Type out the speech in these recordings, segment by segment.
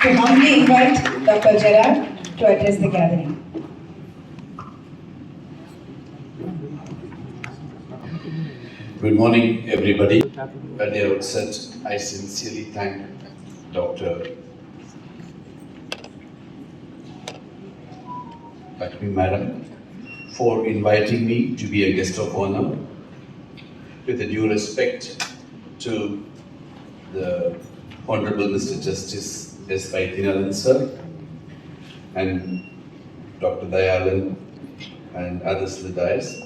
to humbly invite Dr. Gerard to address the gathering. Good morning, everybody. At the outset, I sincerely thank Dr. Lakshmi Madam for inviting me to be a guest of honor. With a due respect to the Honorable Mr. Justice S. Vaidyanathan sir and Dr. Dayalan and others in the dais,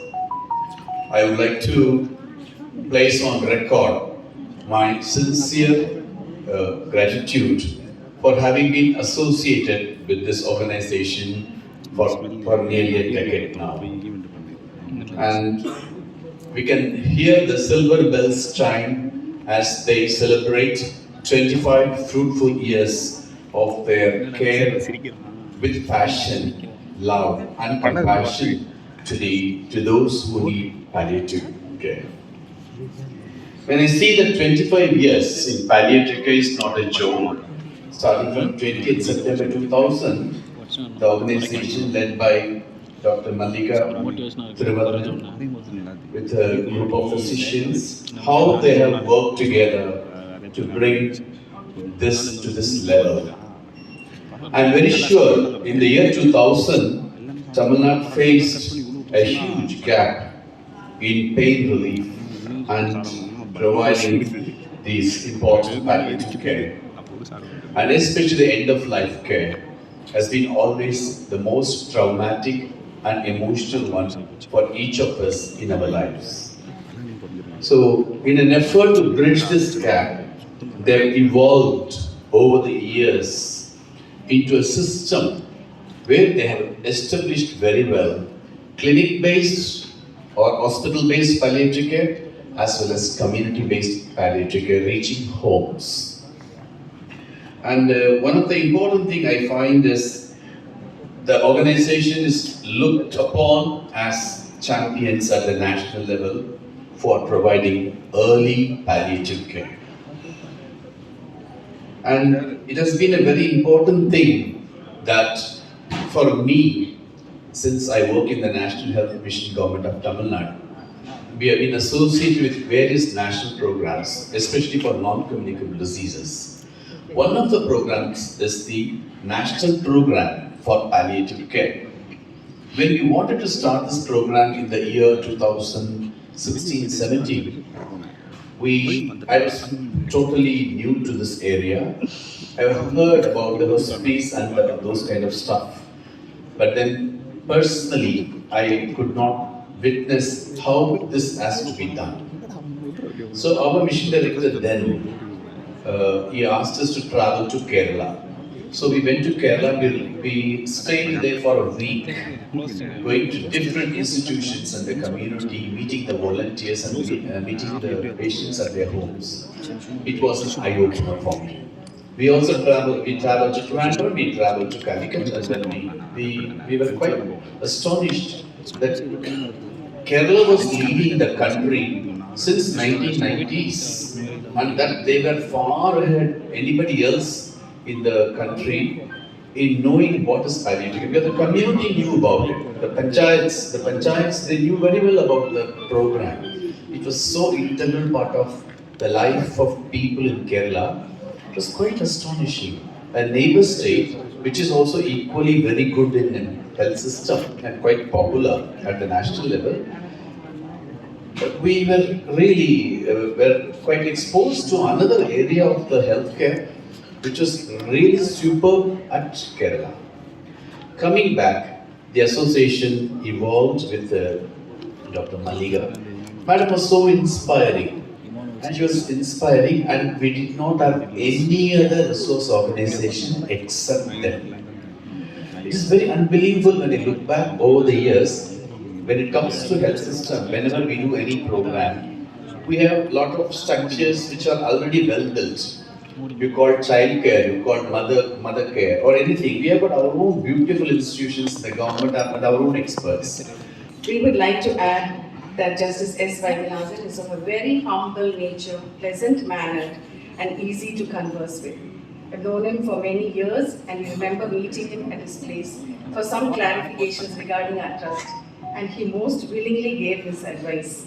I would like to place on record my sincere gratitude for having been associated with this organization for nearly a decade now. And we can hear the silver bells chime as they celebrate 25 fruitful years of their care with passion, love and compassion to those who need palliative care. When I see that 25 years in palliative care is not a joke, starting from 20th September 2000, the organization led by Dr. Mallika Thiruvaran with a group of physicians, how they have worked together to bring this to this level. I'm very sure in the year 2000, Tamil Nadu faced a huge gap in pain relief and providing these important palliative care. And especially the end of life care has been always the most traumatic and emotional one for each of us in our lives. So, in an effort to bridge this gap, they've evolved over the years into a system where they have established very well clinic-based or hospital-based palliative care as well as community-based palliative care reaching homes. And one of the important things I find is the organization is looked upon as champions at the national level for providing early palliative care. And it has been a very important thing that for me, since I work in the National Health Mission Government of Tamil Nadu, we have been associated with various national programs, especially for non-communicable diseases. One of the programs is the National Program for Palliative Care. When we wanted to start this program in the year 2016-17, I was totally new to this area. I have heard about the hospice and those kind of stuff. But then personally, I could not witness how this has to be done. So our mission director then, he asked us to travel to Kerala. So we went to Kerala, we stayed there for a week, going to different institutions in the community, meeting the volunteers and meeting the patients at their homes. It was an eye-opener for me. We also traveled to Trivandrum, we traveled to Calicut, and then we were quite astonished that Kerala was leading the country since 1990s, and that they were far ahead anybody else in the country in knowing what is palliative, because the community knew about it. The panchayats, they knew very well about the program. It was so integral part of the life of people in Kerala. It was quite astonishing. A neighbor state, which is also equally very good in health system and quite popular at the national level, but we were really were quite exposed to another area of the healthcare, which was really superb at Kerala. Coming back, the association evolved with Dr. Mallika. Madam was so inspiring. And she was inspiring, and we did not have any other resource organization except them. It is very unbelievable when you look back over the years. When it comes to health system, whenever we do any program, we have a lot of structures which are already well built. You call child care, you call mother care, or anything. We have got our own beautiful institutions in the government and our own experts. We would like to add that Justice S. Vaidyanathan is of a very humble nature, pleasant mannered, and easy to converse with. I've known him for many years and we remember meeting him at his place for some clarifications regarding our trust, and he most willingly gave his advice.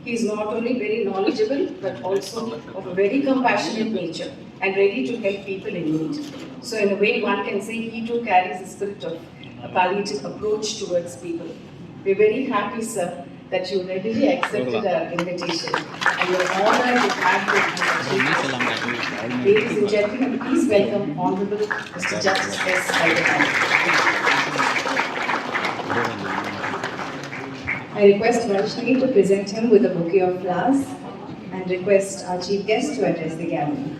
He is not only very knowledgeable but also of a very compassionate nature and ready to help people in need. So in a way one can say he too carries the spirit of a palliative approach towards people. We're very happy, sir, that you readily accepted our invitation and we're honored to have you. Ladies and gentlemen, please welcome Honorable Mr. Justice S. I request Lakshmi to present him with a bouquet of flowers and request our chief guest to address the gathering.